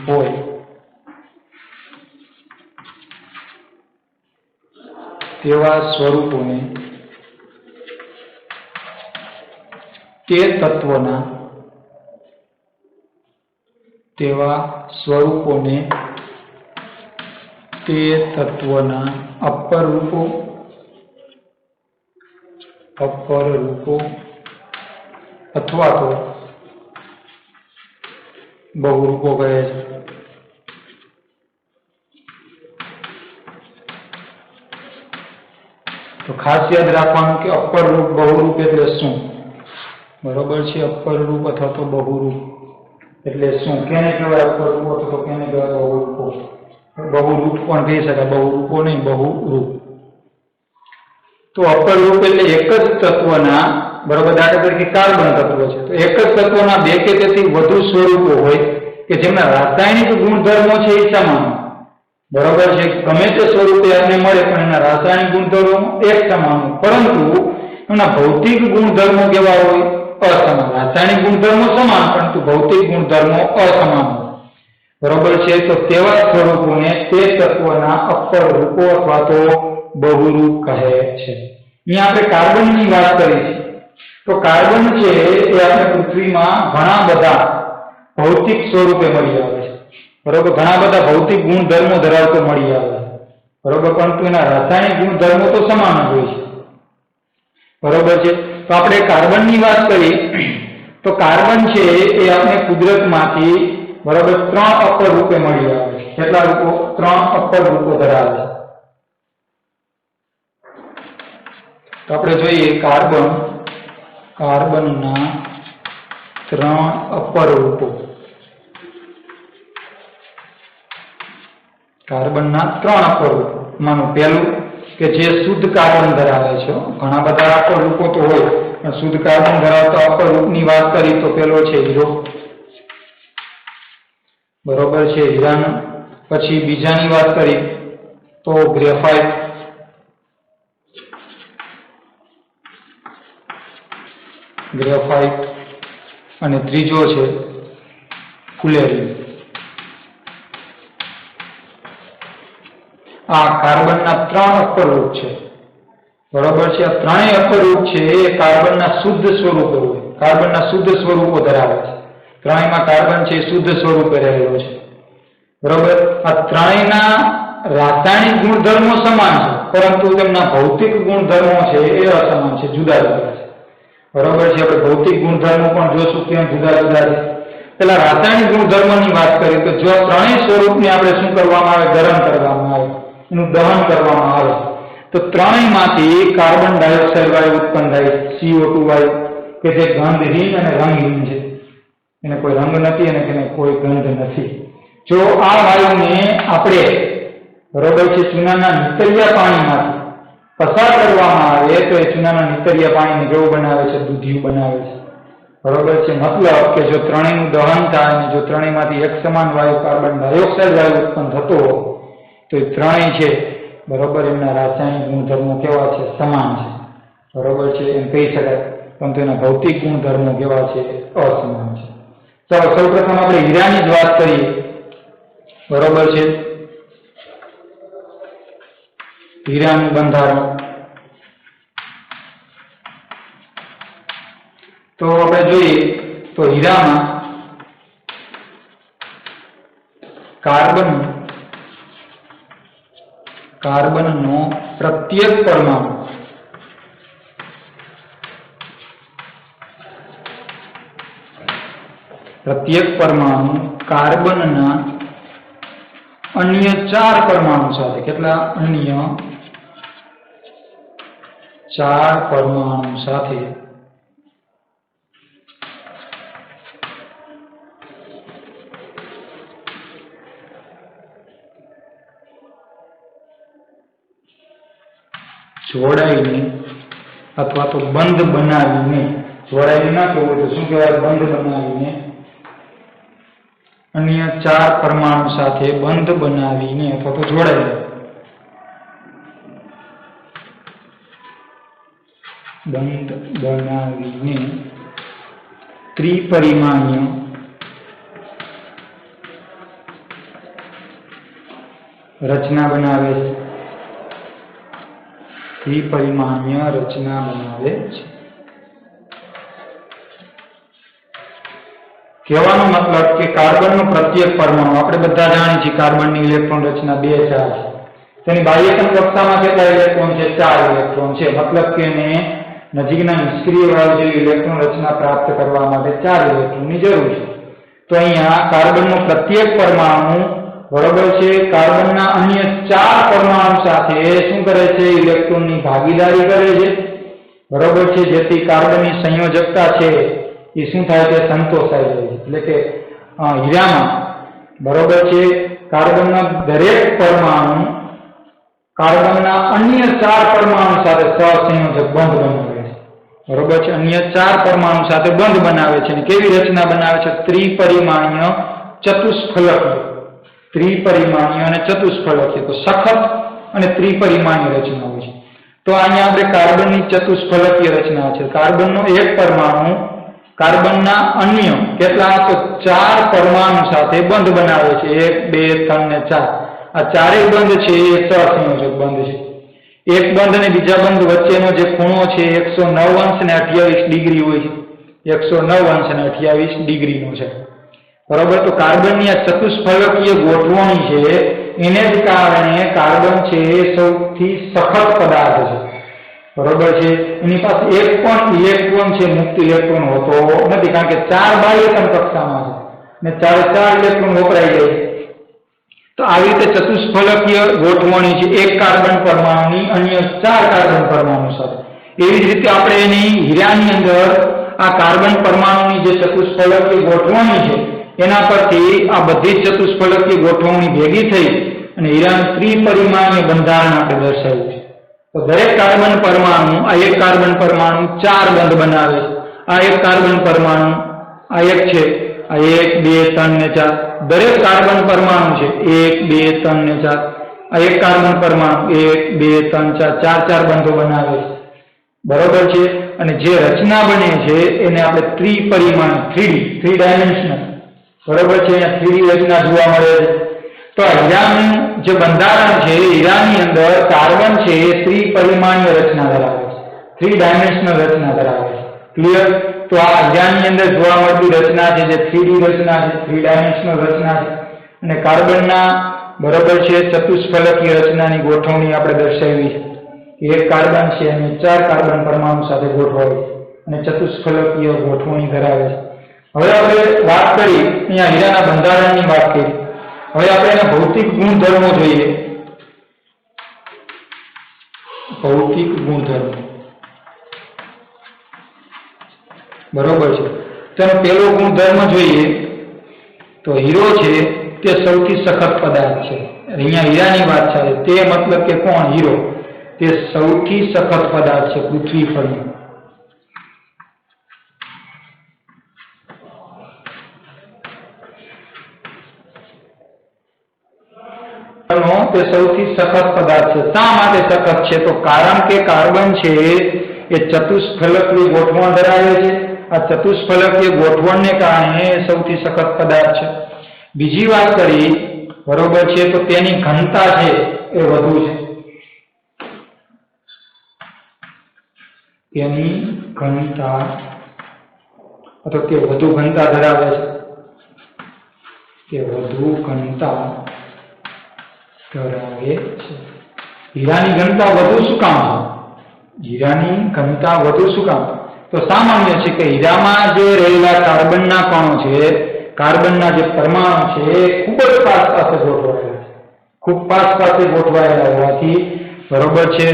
હોય તેવા સ્વરૂપોને તે તત્વના અપર રૂપો અથવા તો બહુરૂપો કહે છે. તો ખાસ યાદ રાખવાનું કે અપર રૂપ બહુરૂપ એટલે શું? બરોબર છે, અપર રૂપ અથવા તો બહુરૂપ એટલે શું? કેને કહેવાય અપર રૂપ અથવા તો કેને કહેવાય બહુરૂપો? બહુરૂપ પણ કહી શકાય, બહુરૂપો નહીં, બહુરૂપ. તો અપર રૂપ એટલે એક જ તત્વના, બરોબર, દાખલા તરીકે કાર્બન તત્વ છે તો એક જ તત્વના બે કે તેથી વધુ સ્વરૂપો હોય કે જેમના રાસાયણિક ગુણધર્મો છે એ સમાન, બરોબર છે, ગમે તે સ્વરૂપે આપણને મળે પણ એના રાસાયણિક ગુણધર્મો એક સમાન હોય પરંતુ એના ભૌતિક ગુણધર્મો કેવા હોય? અસમાન. રાસાયણિક ગુણધર્મો સમાન પરંતુ ભૌતિક ગુણધર્મો અસમાન હોય, બરોબર છે. તો તેવા સ્વરૂપોને તે તત્વના અપર રૂપો અથવા તો બહુરૂપ કહે છે. અહીંયા આપણે કાર્બનની વાત કરી છે તો કાર્બન છે એ આપણે પૃથ્વીમાં ઘણા બધા ભૌતિક સ્વરૂપે મળી આવે છે, બરોબર, ઘણા બધા ભૌતિક ગુણધર્મો ધરાવતો મળી આવે છે, બરોબર, પરંતુ એના રાસાયણિક ગુણધર્મો તો સમાન જ હોય છે, બરોબર છે. તો આપણે કાર્બનની વાત કરી તો કાર્બન છે એ આપણે કુદરતમાંથી, બરોબર, 3 અપર રૂપે મળી આવે છે. કેટલા રૂપો? 3 અપર રૂપો ધરાવે છે. તો આપણે જોઈએ કાર્બનના 3 અપર રૂપો. કાર્બનના 3 અપર રૂપો. માનું પહેલું કે જે શુદ્ધ કાર્બન ધરાવે છે, ઘણા બધા અપર રૂપો તો હોય પણ શુદ્ધ કાર્બન ધરાવતા અપર રૂપની વાત કરી તો પેલો છે હીરો, બરોબર છે, હીરાનો. પછી બીજાની વાત કરી તો ગ્રેફાઇટ, અને ત્રીજો છે ફુલેરિન. આ કાર્બનના 3 અપર રૂપ છે, બરોબર છે. આ ત્રણેય અપર રૂપ છે એ કાર્બનના શુદ્ધ સ્વરૂપો હોય, કાર્બનના શુદ્ધ સ્વરૂપો ધરાવે છે. ત્રણેયમાં કાર્બન છે શુદ્ધ સ્વરૂપે રહેલો છે, બરોબર. આ ત્રણેયના રાસાયણિક ગુણધર્મો સમાન છે પરંતુ તેમના ભૌતિક ગુણધર્મો છે એ અસમાન છે, જુદા જુદા છે, બરોબર છે. આપણે ભૌતિક ગુણધર્મો પણ જોશું કેમ જુદા જુદા છે. પેલા રાસાયણિક ગુણધર્મોની વાત કરીએ તો જો ત્રણેય સ્વરૂપને આપણે શું કરવામાં આવે? ગરમ કરવામાં આવે, એનું દહન કરવામાં આવે તો ત્રણેયમાંથી કાર્બન ડાયોક્સાઇડ વાયુ ઉત્પન્ન થાય, CO2 વાયુ, કે જે ગંધહીન અને રંગહીન છે, એને કોઈ રંગ નથી અને તેને કોઈ ગંધ નથી. જો આ વાયુને આપણે, બરોબર છે, ચૂનાના નીતરિયા પાણીમાંથી પસાર કરવામાં આવે તો એ ચૂનાના નીતરિયા પાણીને કેવું બનાવે છે? દૂધિયું બનાવે છે, બરોબર છે. મતલબ કે જો ત્રણેયનું દહન થાય અને જો ત્રણેયમાંથી એક સમાન વાયુ કાર્બન ડાયોક્સાઇડ વાયુ ઉત્પન્ન થતો હોય તો એ ત્રણેય છે, બરોબર, એમના રાસાયણિક ગુણધર્મો કેવા છે? સમાન છે, બરોબર છે, એમ કહી શકાય, પરંતુ એના ભૌતિક ગુણધર્મો કેવા છે? અસમાન છે. ચાલો સૌપ્રથમ આપણે હીરાની જ વાત કરીએ બરોબર છે. હીરાનું બંધારણ તો આપણે જોઈએ તો હીરામાં કાર્બનનો પ્રત્યેક પરમાણુ કાર્બનના અન્ય 4 પરમાણુ સાથે કેટલા અન્ય 4 પરમાણુ સાથે જોડાઈને અથવા તો બંધ બનાવીને, જોડાઈને ના કહેવું તો શું કહેવાય, બંધ બનાવીને, અન્ય 4 પરમાણુ સાથે બંધ બનાવીને અથવા તો જોડાઈને ત્રિપરિમાણીય રચના બનાવે છે. ત્રિપરિમાણીય રચના બનાવે છે. કહેવાનો મતલબ કે કાર્બનનો પ્રત્યેક પરમાણુ, આપણે બધા જાણીએ છીએ કાર્બનની ઇલેક્ટ્રોન રચના 2 4 છે. તેની બાહ્યતમ કક્ષામાં કેટલા ઇલેક્ટ્રોન છે? 4 ઇલેક્ટ્રોન છે. મતલબ કે એને નજીકના નિષ્ક્રિય વાયુ જેવી ઇલેક્ટ્રોન રચના પ્રાપ્ત કરવા માટે 4 ઇલેક્ટ્રોનની જરૂર છે. તો અહીંયા કાર્બનનો પ્રત્યેક પરમાણુ બરોબર છે કાર્બનના અન્ય 4 પરમાણુ સાથે શું કરે છે? ઇલેક્ટ્રોનની ભાગીદારી કરે છે. બરોબર છે, જેથી કાર્બનની સંયોજકતા છે એ શું થાય છે? સંતોષાઈ જાય છે. એટલે કે હીરામાં બરોબર છે કાર્બનના દરેક પરમાણુ કાર્બનના અન્ય 4 પરમાણુ સાથે સહસંયોજક બંધ બનાવે છે. બરોબર છે, અન્ય 4 પરમાણુ સાથે બંધ બનાવે છે. અને કેવી રચના બનાવે છે? ત્રિપરિમાણીય ચતુષ્ફલકીય. ત્રિપરિમાણીય અને ચતુષ્ફલકીય, તો સખત અને ત્રિપરિમાણીય રચના હોય છે. તો અહીંયા આપણે કાર્બનની ચતુષ્ફલકીય રચના છે. કાર્બનનો એક પરમાણુ કાર્બનના અન્ય કેટલા? તો 4 પરમાણુ સાથે બંધ બનાવે છે. 1 2 3 ને 4. આ ચારેય બંધ છે એ સહસંયોજક બંધ છે. એક બંધ અને બીજા બંધ વચ્ચેનો જે ખૂણો છે 109 અંશ અને 28 ડિગ્રી હોય છે. 109 અંશ અને 28 ડિગ્રીનો છે. બરોબર. તો કાર્બનની આ ચતુષ્ફલકીય ગોઠવણી છે એને જ કારણે કાર્બન છે એ સૌથી સખત પદાર્થ છે. બરોબર છે. એની પાસે એક પણ ઇલેક્ટ્રોન છે મુક્ત ઇલેક્ટ્રોન હોતો નથી, કારણ કે 4 બાહ્યતમ કક્ષામાં છે ને 4 ઇલેક્ટ્રોન વપરાઈ જાય છે. તો આવી રીતે ચતુષ્ફલકીય ગોઠવણી છે એક કાર્બન પરમાણુની અન્ય 4 કાર્બન પરમાણુ સાથે. એવી જ રીતે આપણે એની હીરાની અંદર આ કાર્બન પરમાણુની જે ચતુષ્ફલકીય ગોઠવણી છે એના પરથી આ બધી જ ચતુષ્ફલકીય ગોઠવણી ભેગી થઈ અને હીરાનું ત્રિપરિમાણીય બંધારણ આપણે દર્શાવ્યું છે. તો દરેક કાર્બન પરમાણુ, આ એક કાર્બન પરમાણુ 4 બંધ બનાવે છે. આ એક કાર્બન પરમાણુ, આ એક છે, આ 1 2 3 ને 4. દરેક કાર્બન પરમાણુ છે 1 2 3 ને 4. આ એક કાર્બન પરમાણુ 1 2 3 4 4 બંધો બનાવે છે. બરોબર છે. અને જે રચના બને છે એને આપણે ત્રિપરિમાણ 3D બરોબર છે, અહીંયા 3D રચના જોવા મળે છે. તો હીરાનું જે બંધારણ છે હીરાની અંદર કાર્બન છે એ ત્રિપરિમાણીય રચના ધરાવે છે. 3 ડાયમેન્શનલ રચના ધરાવે છે. ક્લિયર? તો આ હીરાની અંદર જોવા મળતી રચના છે જે 3D રચના છે, 3 ડાયમેન્શનલ રચના છે. અને કાર્બનના બરોબર છે ચતુષ્ફલકીય રચનાની ગોઠવણી આપણે દર્શાવી છે. એક કાર્બન છે અને 4 કાર્બન પરમાણુ સાથે ગોઠવાય અને ચતુષ્ફલકીય ગોઠવણી ધરાવે છે. હવે આપણે વાત કરી અહીંયા હીરાના બંધારણની વાત કરી. હવે આપણે એના ભૌતિક ગુણધર્મો જોઈએ. ભૌતિક ગુણધર્મો બરોબર છે. તેનો પહેલો ગુણધર્મ જોઈએ તો હીરો છે તે સૌથી સખત પદાર્થ છે. અહીંયા હીરાની વાત છે તે મતલબ કે કોણ? હીરો. તે સૌથી સખત પદાર્થ છે પૃથ્વી પરનો. તે સૌથી સખત પદાર્થ છે. શા માટે સખત છે? તો કારણ કે કાર્બન છે એ ચતુષ્ફલકીય ગોઠવણ ધરાવે છે. આ ચતુષ્ફલકીય ગોઠવણને કારણે સૌથી સખત પદાર્થ છે. બીજી વાત કરી બરોબર છે, તો તેની ઘનતા છે એ વધુ છે. તેની ઘનતા અથવા તે વધુ ઘનતા ધરાવે છે. તે વધુ ઘનતા ધરાવે છે. હીરાની ઘનતા વધુ શું કામ છે? હીરાની ઘનતા વધુ શું કામ? તો સામાન્ય છે કે હીરામાં જે રહેલા કાર્બનના કણો છે, કાર્બનના જે પરમાણુ છે એ ખૂબ જ પાસ પાસે ગોઠવાયેલા છે. ખૂબ પાસ પાસે ગોઠવાયેલા હોવાથી બરોબર છે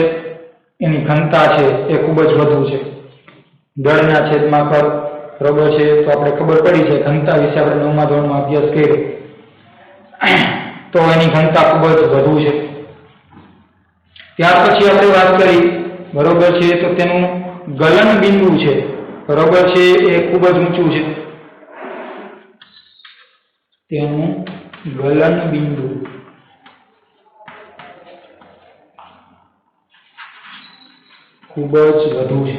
એની ઘનતા છે એ ખૂબ જ વધુ છે. દળના છેદમાં કદ બરોબર છે, તો આપણે ખબર પડી છે ઘનતા વિશે આપણે 9મા ધોરણમાં અભ્યાસ કર્યો, તો એની ઘનતા ખૂબ જ વધુ છે. ત્યાર પછી આપણે વાત કરી બરોબર છે, તો તેનું ગલન બિંદુ છે બરોબર છે એ ખૂબ જ ઊંચું છે. તેનું ગલન બિંદુ ખૂબ જ વધુ છે.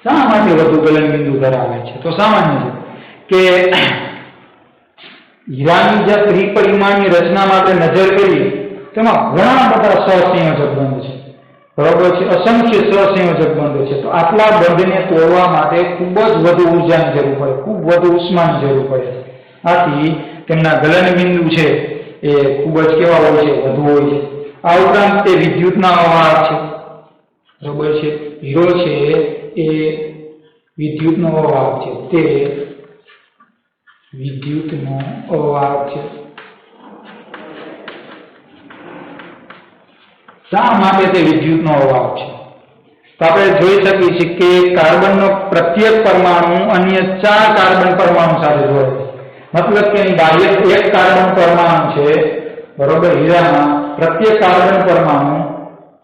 શા માટે વધુ ગલન બિંદુ ધરાવે છે? તો સામાન્ય છે કે હીરાની જે ત્રિપરિમાણીય રચનામાં આપણે નજર કરીએ તેમાં ઘણા બધા સહસંયોજક બંધ છે બરોબર છે, અસંખ્ય સહસંયોજક બંધ છે. તો આટલા બંધને તોડવા માટે ખૂબ જ વધુ ઉર્જાની જરૂર પડે, ખૂબ વધુ ઉષ્માની જરૂર પડે. આથી તેમના ગલન બિંદુ છે એ ખૂબ જ કેવા હોય છે? વધુ હોય છે. આ ઉપરાંત તે વિદ્યુતના અવાહક છે બરોબર છે. હીરો છે એ વિદ્યુતનો અવાહક છે. તે વિદ્યુતનો અવાહક છે. શા માટે તે વિદ્યુતનો અવાહક છે? તો આપણે જોઈ શકીએ છીએ કે કાર્બનનો પ્રત્યેક પરમાણુ અન્ય 4 કાર્બન પરમાણુ સાથે જોડાય છે. મતલબ કે એની બાહ્ય એક કાર્બન પરમાણુ છે બરોબર, હીરામાં પ્રત્યેક કાર્બન પરમાણુ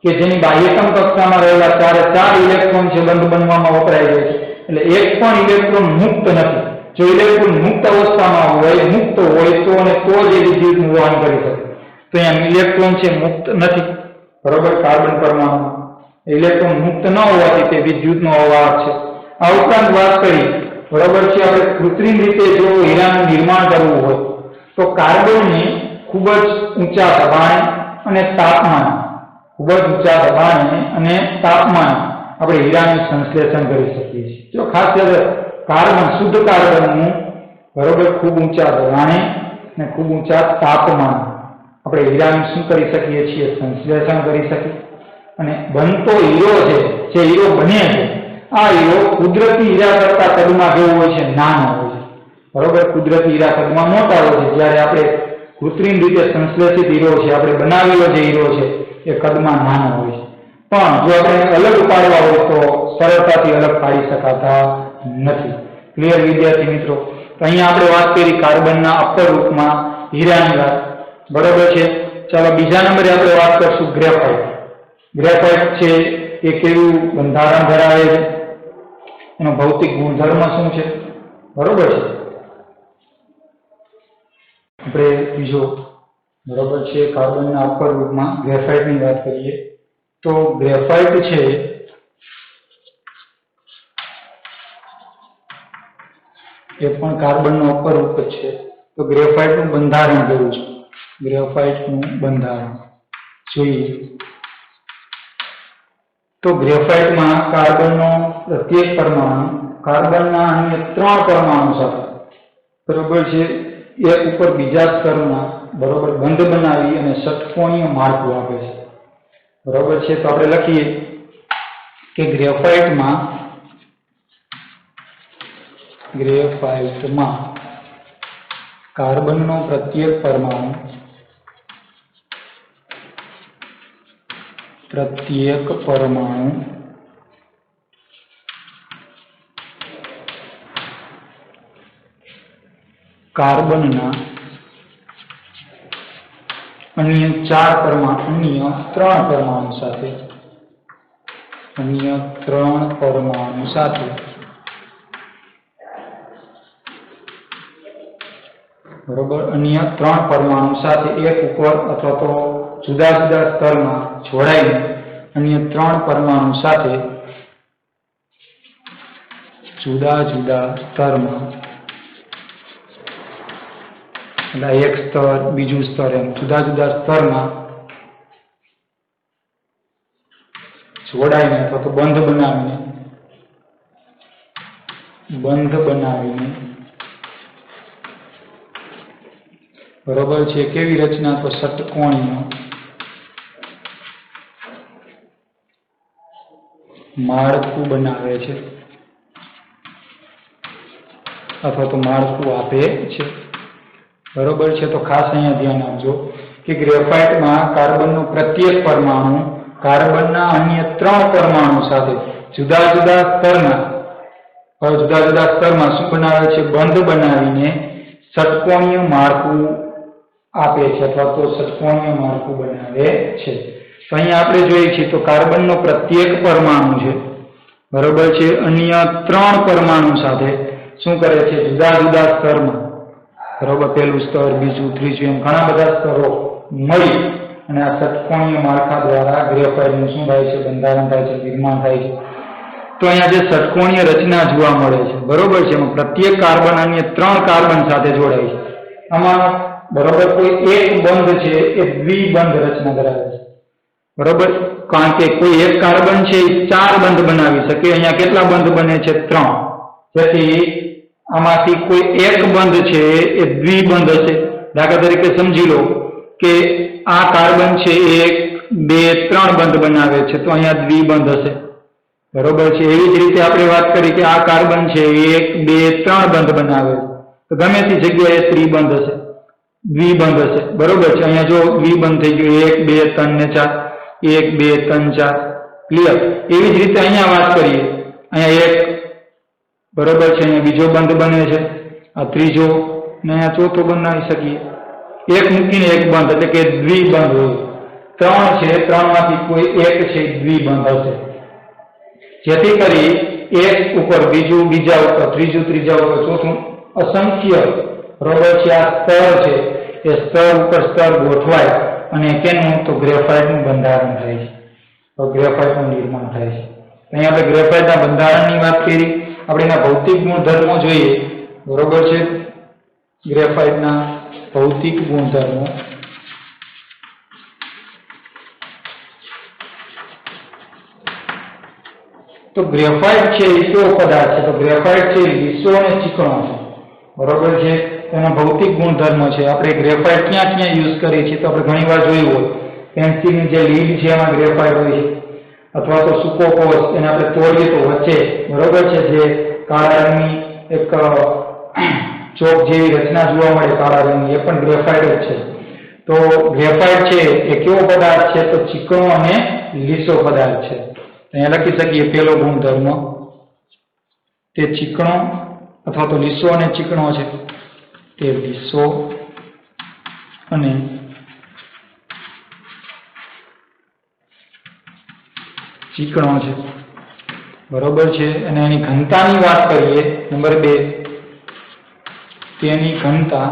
કે જેની બાહ્યતમ કક્ષામાં રહેલા 4 ઇલેક્ટ્રોન છે બંધ બનવામાં વપરાય છે. એટલે એક પણ ઇલેક્ટ્રોન મુક્ત નથી. જો ઇલેક્ટ્રોન મુક્ત અવસ્થામાં હોય, મુક્ત હોય તો અને તો જ એ વિદ્યુતનું વહન કરી શકે. તો અહીંયા ઇલેક્ટ્રોન છે મુક્ત નથી બરોબર, કાર્બન પરમાણુ ઇલેક્ટ્રોન મુક્ત ન હોવાથી તે વિદ્યુતનો અવાહક છે. આ ઉપરાંત વાત કરી બરોબર છે આપણે કૃત્રિમ રીતે જો હીરાનું નિર્માણ કરવું હોય તો કાર્બનને ખૂબ જ ઊંચા દબાણે અને તાપમાન, ખૂબ જ ઊંચા દબાણે અને તાપમાન આપણે હીરાનું સંશ્લેષણ કરી શકીએ છીએ. જો ખાસ કરીને કાર્બન, શુદ્ધ કાર્બનનું બરોબર ખૂબ ઊંચા દબાણે અને ખૂબ ઊંચા તાપમાન આપણે હીરાનું શું કરી શકીએ છીએ? સંશ્લેષણ કરી શકીએ. અને બનતો હીરો છે, જે હીરો બને છે, આ હીરો કુદરતી હીરા કરતા કદમાં કેવો હોય છે? નાનો હોય છે બરોબર. કુદરતી હીરા કદમાં મોટા હોય છે, જ્યારે આપણે કૃત્રિમ રીતે સંશ્લેષિત હીરો છે, આપણે બનાવેલો જે હીરો છે એ કદમાં નાનો હોય છે. પણ જો આપણે અલગ પાડવા હોય તો સરળતાથી અલગ પાડી શકાતા નથી. ક્લિયર વિદ્યાર્થી મિત્રો? તો અહીંયા આપણે વાત કરી કાર્બનના અપર રૂપમાં હીરાની વાત બરોબર છે. ચાલો બીજા નંબરે આપણે વાત કરશું ગ્રેફાઇટ. ગ્રેફાઇટ છે એ કેવું બંધારણ ધરાવે છે, એનો ભૌતિક ગુણધર્મ શું છે બરોબર છે. આપણે બીજો બરોબર છે કાર્બનના અપર રૂપમાં ગ્રેફાઇટની વાત કરીએ તો ગ્રેફાઇટ છે એ પણ કાર્બનનો અપર રૂપ જ છે. તો ગ્રેફાઇટનું બંધારણ કેવું છે? ગ્રેફાઇટનું બંધારણ જોઈએ તો ગ્રેફાઇટમાં કાર્બનનો પ્રત્યેક પરમાણુ કાર્બનના અન્ય 3 પરમાણુ સાથે બરોબર છે એક ઉપર બીજા સ્તરના બરોબર બંધ બનાવી અને ષટકોણીય માળખું આપે છે બરોબર છે. તો આપણે લખીએ કે ગ્રેફાઇટમાં કાર્બનનો પ્રત્યેક પરમાણુ કાર્બનના અન્ય 3 પરમાણુ સાથે બરોબર, અન્ય 3 પરમાણુ સાથે એક ઉપર અથવા તો જુદા જુદા સ્તરમાં જોડાઈને અન્ય 3 પરમાણુ સાથે જુદા જુદા સ્તરમાં એટલે એક સ્તર, બીજું સ્તર, એમ જુદા જુદા સ્તરમાં જોડાઈને અથવા તો બંધ બનાવીને બરોબર છે કેવી રચના, તો ષટકોણીય માળખું બનાવે છે અથવા તો માળખું આપે છે। બરોબર છે। તો ખાસ અહીંયા ધ્યાન આપજો કે ગ્રેફાઇટમાં કાર્બનનું પ્રત્યેક પરમાણુ કાર્બનના અન્ય 3 પરમાણુ સાથે જુદા જુદા સ્તરમાં શું બનાવે છે, બંધ બનાવીને ષટકોણીય માળખું આપે છે અથવા તો ષટકોણીય માળખું બનાવે છે। તો અહીંયા આપણે જોઈએ છીએ તો કાર્બનનો પ્રત્યેક પરમાણુ છે, બરોબર છે, અન્ય 3 પરમાણુ સાથે શું કરે છે, જુદા જુદા સ્તરમાં, બરોબર, પહેલું સ્તર, બીજું, ત્રીજું, એમ ઘણા બધા સ્તરો મળી અને આ ષટકોણીય માળખા દ્વારા ગ્રેફાઇટનું શું થાય છે, બંધારણ થાય છે, નિર્માણ થાય છે। તો અહીંયા જે ષટકોણીય રચના જોવા મળે છે, બરોબર છે, એમાં પ્રત્યેક કાર્બન અન્ય 3 કાર્બન સાથે જોડાય છે। આમાં બરોબર કોઈ એક બંધ છે એ દ્વિબંધ રચના ધરાવે છે, બરોબર, કારણ કે કોઈ એક કાર્બન છે એ 4 બંધ બનાવી શકે, અહીંયા કેટલા બંધ બને છે, 3, જેથી આમાંથી કોઈ એક બંધ છે એ દ્વિબંધ હશે। દાખલા તરીકે સમજી લો કે આ કાર્બન છે એ 1, 2, 3 બંધ બનાવે છે, તો અહીંયા દ્વિબંધ હશે, બરોબર છે। એવી જ રીતે આપણે વાત કરી કે આ કાર્બન છે 1, 2, 3 બંધ બનાવે તો ગમે તે જગ્યાએ ત્રિબંધ હશે, દ્વિબંધ હશે, બરોબર છે। અહીંયા જો દ્વિબંધ થઈ ગયું 1, 2, 3 ને 4, 1, 2, 3, 4, ક્લિયર। એવી જ રીતે અહીંયા વાત કરીએ, અહીંયા 1, બરોબર છે, અહીંયા બીજો બંધ બને છે, આ ત્રીજો ને અહીંયા ચોથો બનાવી શકીએ, એક મૂકીને એક બંધ એટલે કે દ્વિબંધ હોય, 3 છે, 3 માંથી કોઈ એક છે દ્વિબંધ હશે, જેથી કરી એક ઉપર બીજું, બીજા ઉપર ત્રીજું, ત્રીજા ઉપર ચોથું, અસંખ્ય, બરોબર છે, આ સ્તર છે એ સ્તર ઉપર સ્તર ગોઠવાય અને કેનું, તો ગ્રેફાઇટનું બંધારણ થાય છે, તો ગ્રેફાઇટનું નિર્માણ થાય છે। અહીંયા આપણે ગ્રેફાઇટના બંધારણની વાત કરી, આપણે એના ભૌતિક ગુણધર્મો જોઈએ, બરોબર છે, ગ્રેફાઇટના ભૌતિક ગુણધર્મો। તો ગ્રેફાઇટ છે એ કેવો પદાર્થ છે, તો ગ્રેફાઇટ છે લીસો અને ચીકણો છે, બરોબર છે, એનો ભૌતિક ગુણધર્મ છે। આપણે ગ્રેફાઇટ ક્યાં ક્યાં યુઝ કરીએ છીએ, તો આપણે ઘણીવાર જોયું હોય પેન્સિલની જે લીડ છે એમાં ગ્રેફાઇટ હોય છે, અથવા તો સૂકો કોષ એને આપણે તોડીએ તો વચ્ચે, બરોબર છે, જે કાળા રંગની એક ચોક જેવી રચના જોવા મળે કાળા રંગની, એ પણ ગ્રેફાઇટ જ છે। તો ગ્રેફાઇટ છે એ કેવો પદાર્થ છે, તો ચીકણો અને લીસો પદાર્થ છે। અહીંયા લખી શકીએ પહેલો ગુણધર્મ, તે ચીકણો અથવા તો લીસો અને ચીકણો છે, તે લીસો અને ચીકણો છે, બરોબર છે। અને એની ઘનતાની વાત કરીએ, નંબર 2, તેની ઘનતા,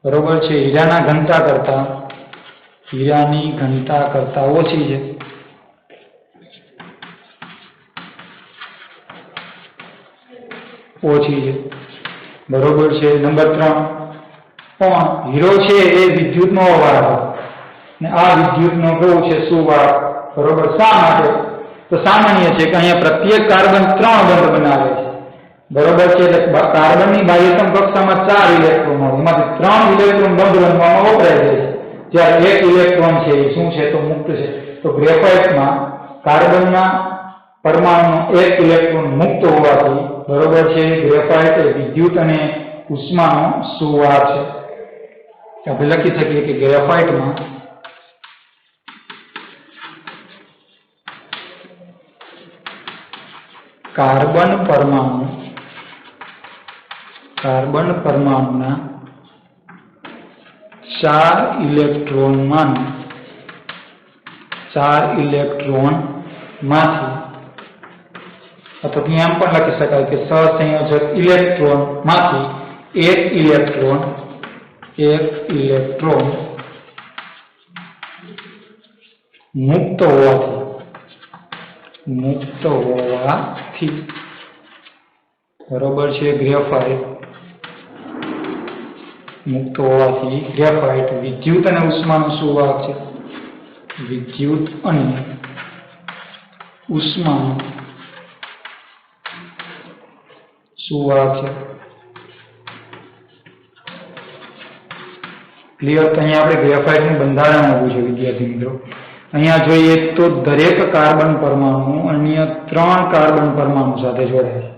બરોબર છે, હીરાની ઘનતા કરતા ઓછી છે, બરોબર છે। નંબર 3, પણ હીરો છે એ વિદ્યુતનો અવાહક ને આ વિદ્યુતનો કેવું છે, સુવાહક, બરોબર। શા માટે, તો સામાન્ય છે કે અહીંયા પ્રત્યેક કાર્બન 3 બંધ બનાવે છે, બરોબર છે, એટલે કાર્બનની બાહ્યતમ કક્ષામાં 4 ઇલેક્ટ્રોન હોય, એમાંથી 3 ઇલેક્ટ્રોન બંધ બનવામાં વપરાય છે, જ્યારે 1 ઇલેક્ટ્રોન છે એ શું છે, તો મુક્ત છે। તો ગ્રેફાઇટમાં કાર્બનના પરમાણુનો 1 ઇલેક્ટ્રોન મુક્ત હોવાથી, બરોબર છે, ગ્રેફાઇટ એ વિદ્યુત અને ઉષ્માનો સુવાહક છે। આપણે લખી શકીએ કે ગ્રેફાઇટમાં કાર્બન પરમાણુના 4 ઇલેક્ટ્રોનમાંથી, અથવા એમ પણ લખી શકાય કે સહસંયોજક ઇલેક્ટ્રોનમાંથી 1 ઇલેક્ટ્રોન મુક્ત હોવાથી, બરોબર છે, ગ્રેફાઇટ મુક્ત હોવાથી ગ્રેફાઇટ વિદ્યુત અને ઉષ્માનું સુવાહક છે. વિદ્યુત અને ઉષ્માનું સુવાહક છે. ક્લિયર? તો અહીંયા આપણે ગ્રેફાઇટનું બંધારણ આપ્યું છે વિદ્યાર્થી મિત્રો. અહીંયા જોઈએ તો દરેક કાર્બન પરમાણુ અન્ય 3 કાર્બન પરમાણુ સાથે જોડાય છે.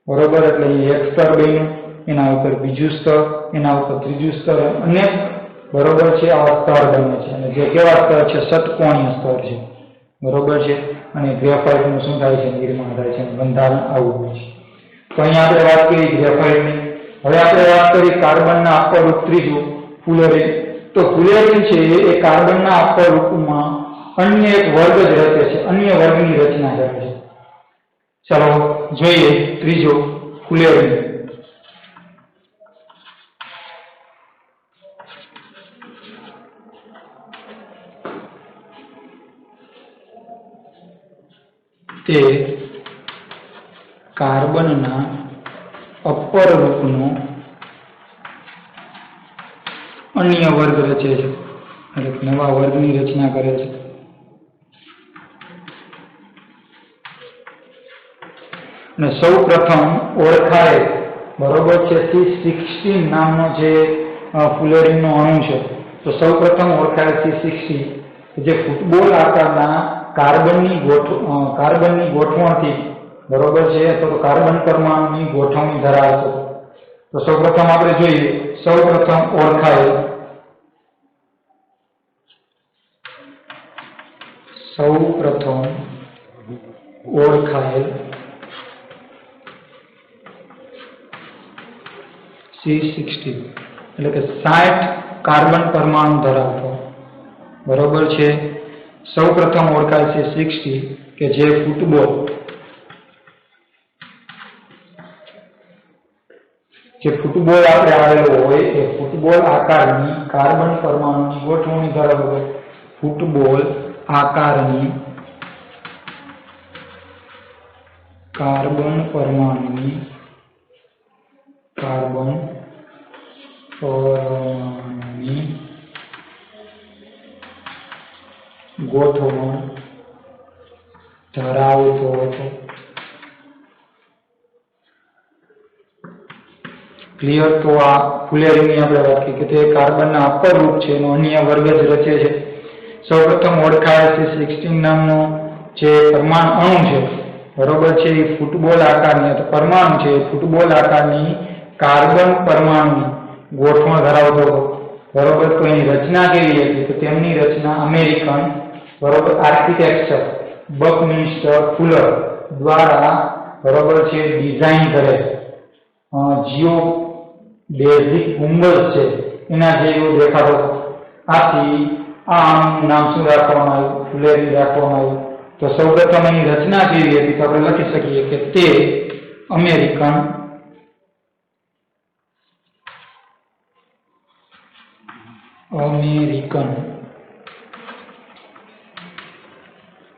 બરોબર? એટલે એક સ્તર બન્યું, એના ઉપર બીજું સ્તર, એના ઉપર ત્રીજું સ્તર, અને બરોબર છે આવા સ્તર બને છે. અને જે કેવા સ્તર છે? ષટકોણીય સ્તર છે. બરોબર છે? અને ગ્રેફાઇટનું શું થાય છે? નિર્માણ થાય છે. બંધારણ આવું હોય છે. તો અહીંયા આપણે વાત કરી ગ્રેફાઇટની. હવે આપણે વાત કરી કાર્બનના અપરૂપ ત્રીજું ફુલેરીન. તો ફુલેરીન છે એ કાર્બનના અપરૂપમાં અન્ય એક વર્ગ જ રચે છે, અન્ય વર્ગની રચના કરે છે. ચાલો જોઈએ ત્રીજો ફુલેરીન. તે કાર્બનના અપરૂપનો અન્ય વર્ગ રચે છે, એટલે નવા વર્ગની રચના કરે છે. અને સૌ પ્રથમ ઓળખાય બરોબર છે C16 નામનો જે ફુલેરીનનો અણુ છે. તો સૌ પ્રથમ ઓળખાય C16 જે ફૂટબોલ આકારના કાર્બનની ગોઠવણથી બરોબર છે, તો કાર્બન પરમાણુની ગોઠવણી ધરાવે છે. તો સૌપ્રથમ આપણે જોઈએ, સૌપ્રથમ ઓળખાયેલ C16 એટલે કે 60 કાર્બન પરમાણુ ધરાવતો બરોબર છે. સૌપ્રથમ ઓળખાય છે C16 કે જે ફૂટબોલ આપણે આવેલો હોય એ ફૂટબોલ આકારની કાર્બન પરમાણુની ગોઠવણી ધરાવતો હોય. ફૂટબોલ આકારની કાર્બન પરમાણુની ગોઠવણ ધરાવતો હતો. ક્લિયર? તો આ ફુલેરીનની આપણે વાત કરી કે તે કાર્બનના અપરૂપ છે, એનો અન્ય વર્ગ જ રચે છે. સૌપ્રથમ ઓળખાય છે C16 નામનો જે પરમાણુ અણુ છે બરોબર છે, એ ફૂટબોલ આકારની પરમાણુ છે, ફૂટબોલ આકારની કાર્બન પરમાણુની ગોઠવણ ધરાવતો હતો. બરોબર? તો એની રચના કેવી હતી? તો તેમની રચના અમેરિકન બરોબર આર્કિટેક્ચર બકમિન્સ્ટર ફુલર દ્વારા બરોબર છે ડિઝાઇન કરે. જીઓડેઝિક ગુંબજ છે એના જેવું દેખાતો. આથી આ અણુનું નામ શું રાખવામાં આવ્યું? ફુલેરીન રાખવામાં આવ્યું. તો સૌપ્રથમ એની રચના કેવી હતી? તો આપણે લખી શકીએ કે તે અમેરિકન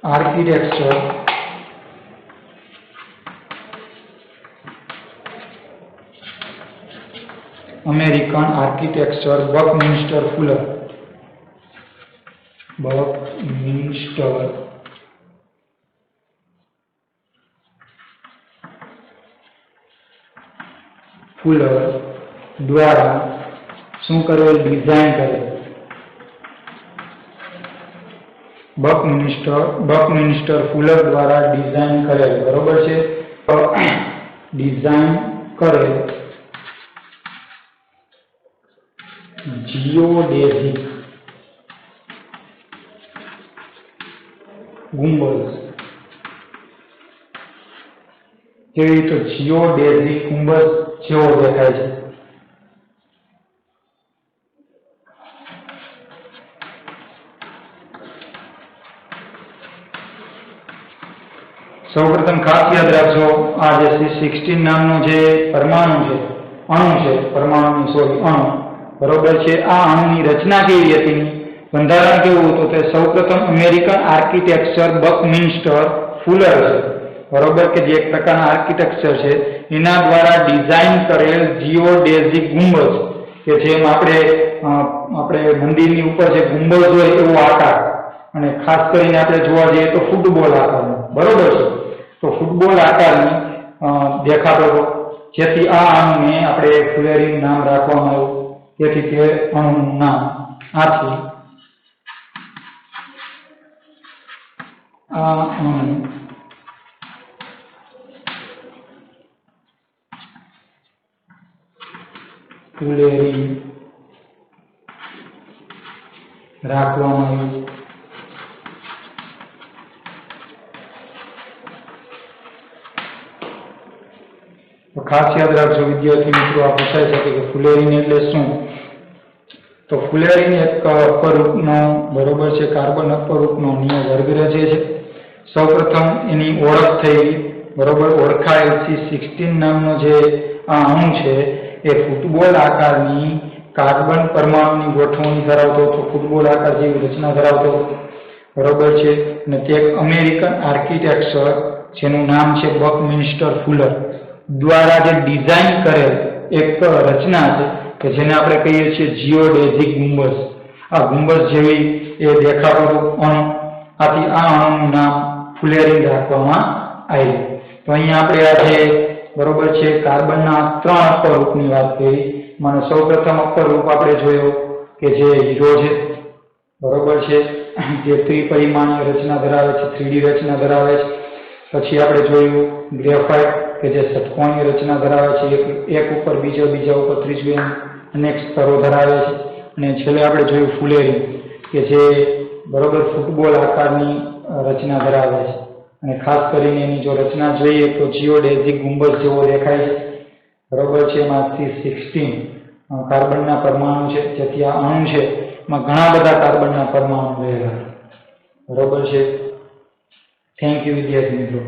આર્કિટેક્ચર બકમિન્સ્ટર ફુલર દ્વારા શું કરેલ? ડિઝાઇન કરેલ. બકમિન્સ્ટર ફુલર દ્વારા ડિઝાઇન કરેલ બરોબર છે. ડિઝાઇન કરેલ જીઓડેઝિક ગુંબજ કેવી? તો જીઓડેઝિક ગુંબજ જેવો દેખાય છે. સૌપ્રથમ ખાસ યાદ રાખજો, આ જે C16 નામનો જે પરમાણુ છે, અણુ છે, અણુ બરોબર છે, આ અણુની રચના કેવી હતી? બંધારણ કેવું હતું? તે સૌપ્રથમ અમેરિકન આર્કિટેક્ચર બકમિન્સ્ટર ફુલર છે બરોબર, કે જે એક પ્રકારના આર્કિટેક્ચર છે એના દ્વારા ડિઝાઇન કરેલ જીઓડેઝિક ગુંબજ કે જેમ આપણે મંદિરની ઉપર જે ગુંબજ હોય એવો આકાર, અને ખાસ કરીને આપણે જોવા જઈએ તો ફૂટબોલ આકારનો, બરોબર છે. તો ફૂટબોલ આકારની દેખાતો હતો, જેથી આ અણુને આપણે ફુલેરીન નામ રાખવામાં આવ્યું. તેથી તે અણુનું નામ આથી આ અણુ ફુલેરીન રાખવામાં આવ્યું. તો ખાસ યાદ રાખજો વિદ્યાર્થી મિત્રો, આ પૂછાઈ શકે કે ફુલેરીન એટલે શું. તો ફુલેરીન એક અપરૂપનો, બરોબર છે, કાર્બન અપરૂપનો નિય વર્ગ રચે છે. સૌપ્રથમ એની ઓળખ થઈ, બરોબર, ઓળખાયેલ C16 નામનો જે આ અણુ છે એ ફૂટબોલ આકારની કાર્બન પરમાણુની ગોઠવણી ધરાવતો હતો, ફૂટબોલ આકાર જેવી રચના ધરાવતો, બરોબર છે. અને તે એક અમેરિકન આર્કિટેક્ચર જેનું નામ છે બકમિન્સ્ટર ફુલર દ્વારા જે ડિઝાઇન કરેલ એક રચના છે કે જેને આપણે કહીએ છીએ જીઓડેઝિક ગુંબજ. આ ગુંબજ જેવી એ દેખાતો અણુ, આથી આ અણુનું નામ ફુલેરીન રાખવામાં આવ્યું. તો અહીંયા આપણે આજે, બરોબર છે, કાર્બનના 3 અપરૂપની વાત કરી. મને સૌપ્રથમ અપરૂપ આપણે જોયો કે જે હીરો છે, બરોબર છે, જે ત્રિપરિમાણીય રચના ધરાવે છે, 3D રચના ધરાવે છે. પછી આપણે જોયું ગ્રેફાઇટ કે જે ષટકોણીય રચના ધરાવે છે, એક ઉપર બીજા ઉપર ત્રીજું, અનેક સ્તરો ધરાવે છે. અને છેલ્લે આપણે જોયું ફુલેરીન કે જે, બરોબર, ફૂટબોલ આકારની રચના ધરાવે છે. અને ખાસ કરીને એની જો રચના જોઈએ તો જીઓડેઝિક ગુંબજ જેવો દેખાય છે, બરોબર છે. એમાં C16 કાર્બનના પરમાણુ છે, જેથી આ અણુ છે એમાં ઘણા બધા કાર્બનના પરમાણુ રહેલા, બરોબર છે. થેન્ક યુ વિદ્યાર્થી મિત્રો.